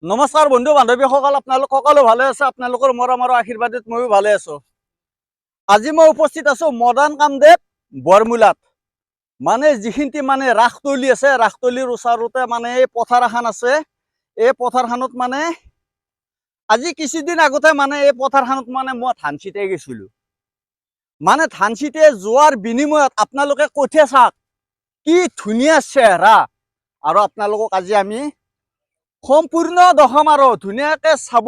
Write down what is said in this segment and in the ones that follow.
নমস্কাৰ বন্ধু বান্ধৱীসকল, আপোনালোক সকলো ভালে আছে। আপোনালোকৰ মৰম আৰু আশীৰ্বাদত ময়ো ভালে আছো। আজি মই উপস্থিত আছো মদন কামদেৱ বৰমূলাত। মানে যিখিনি মানে ৰাসতলী আছে, ৰাসতলীৰ ওচৰতে মানে এই পথাৰ এখন আছে। এই পথাৰখনত মানে আজি কিছুদিন আগতে মানে এই পথাৰখনত মানে মই ধান ছিটাই গৈছিলো। মানে ধান ছিটাই যোৱাৰ বিনিময়ত আপোনালোকে কঠীয়া চাওক, কি ধুনীয়া চেহেৰা। আৰু আপোনালোকক আজি আমি সম্পূৰ্ণ দশম আৰু ধুনীয়াকে চাব।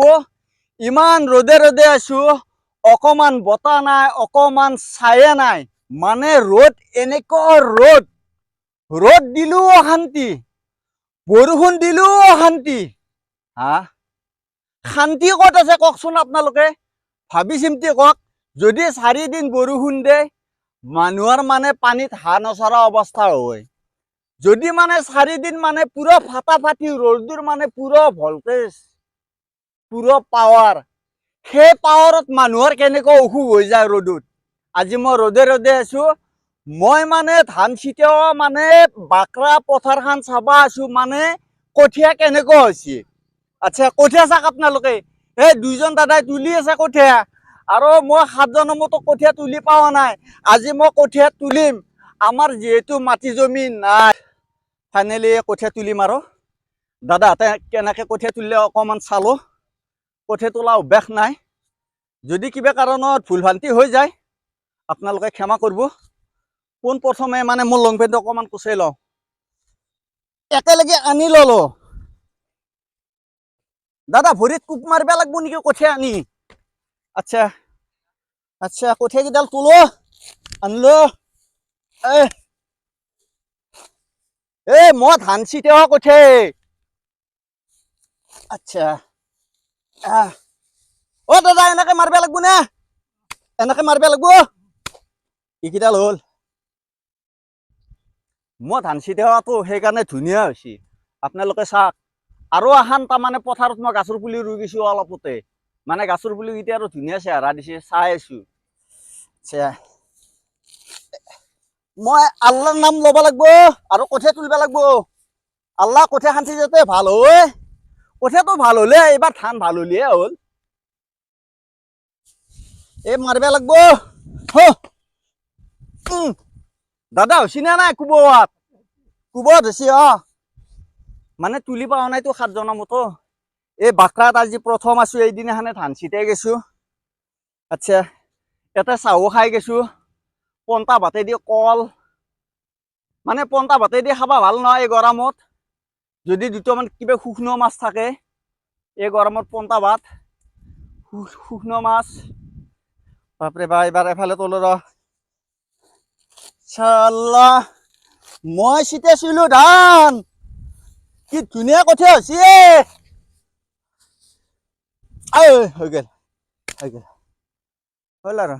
ইমান ৰদে ৰদে আছো, অকমান বতাহ নাই, অকমান ছায়া নাই। মানে ৰ'দ এনেকুৱা ৰ'দ দিলেও অশান্তি, বৰষুণ দিলেও অশান্তি। শান্তি ক'ত আছে কওকচোন আপোনালোকে, ভাবি চিন্তি কওক। যদি 4 দিন বৰষুণ দিয়ে, মানুহৰ মানে পানীত হাঁহ নচৰা অৱস্থা হয়। যদি মানে 4 দিন মানে পুৰা ফাটাফাটি ৰ'দৰ মানে পুৰা ভল্টেজ, পুৰা পাৱাৰ, সেই পাৱাৰত মানুহৰ কেনেকৈ অসুখ হৈ যায় ৰ'দত। আজি মই ৰদে ৰদে আছো। মই মানে ধান ছিটাও মানে বাকৰা পথাৰখন চাবা আছো। মানে কঠীয়া কেনেকুৱা হৈছে। আচ্ছা, কঠীয়া চাওক আপোনালোকে। এই 2জন দাদাই তুলি আছে কঠীয়া, আৰু মই 7জনৰ মতো কঠীয়া তুলি পোৱা নাই। আজি মই কঠীয়া তুলিম। আমাৰ যিহেতু মাটি জমি নাই, ফাইনেলি কঠীয়া তুলিম। আৰু দাদাহঁতে কেনেকৈ কঠীয়া তুলিলে অকণমান চালো। কঠীয়া তোলা অভ্যাস নাই, যদি কিবা কাৰণত ভুল ভ্ৰান্তি হৈ যায় আপোনালোকে ক্ষমা কৰিব। পোন প্ৰথমে মানে মোৰ লং পেণ্টটো অকণমান কুচাই লওঁ, একেলগে আনি ললো। দাদা ভৰিত কোপ মাৰিব লাগিব নেকি কঠীয়া আনি? আচ্ছা আচ্ছা, কঠীয়া কেইডাল তোলো, আনিলো। মই ধান ছিটাও কঠীয়া। আচ্ছা, দাদা এনেকে মাৰিব লাগিব নে? এনেকে মাৰিব লাগিব। এইকেইডাল হ'ল। মই ধান ছিটাওৱাটো সেইকাৰণে ধুনীয়া হৈছে, আপোনালোকে চাওক। আৰু এখন তাৰমানে পথাৰত মই গাছৰ পুলি ৰুই গৈছো অলপতে। মানে গাছৰ পুলি এতিয়া আৰু ধুনীয়া চেহেৰা দিছে, চাই আছো। আচ্ছা, মই আল্লাহৰ নাম ল'ব লাগিব আৰু কঠীয়া তুলিব লাগিব। আল্লাহ কঠীয়া খান্তি যাতে ভাল হয়। কঠীয়াটো ভাল হলে, এইবাৰ ধান ভাল হলিয়ে হ'ল। এই মাৰিব লাগিব। দাদা হৈছে নে নাই কোবত? কোবত হৈছে। মানে তুলি পোৱা নাইতো 7জনৰ মতো। এই বাকৰাত আজি প্ৰথম আছো, এইদিনাখনে ধান ছিটাই গৈছো। আচ্ছা, এটা চাহো খাই গৈছো, পন্তা ভাতেদি কল। মানে পন্তা ভাতেদি খাবা ভাল নহয় এই গৰমত। যদি দুটামান কিবা শুকনো মাছ থাকে, এই গৰমত পন্তা ভাত, শুকনো মাছ। বাপৰে বা, এইবাৰ এফালে তলো ৰ চাল্লাহ। মই ছিটাইছিলো ধান, কি ধুনীয়া কঠীয়া হৈছে। হৈ গেল, হ'ল আৰু।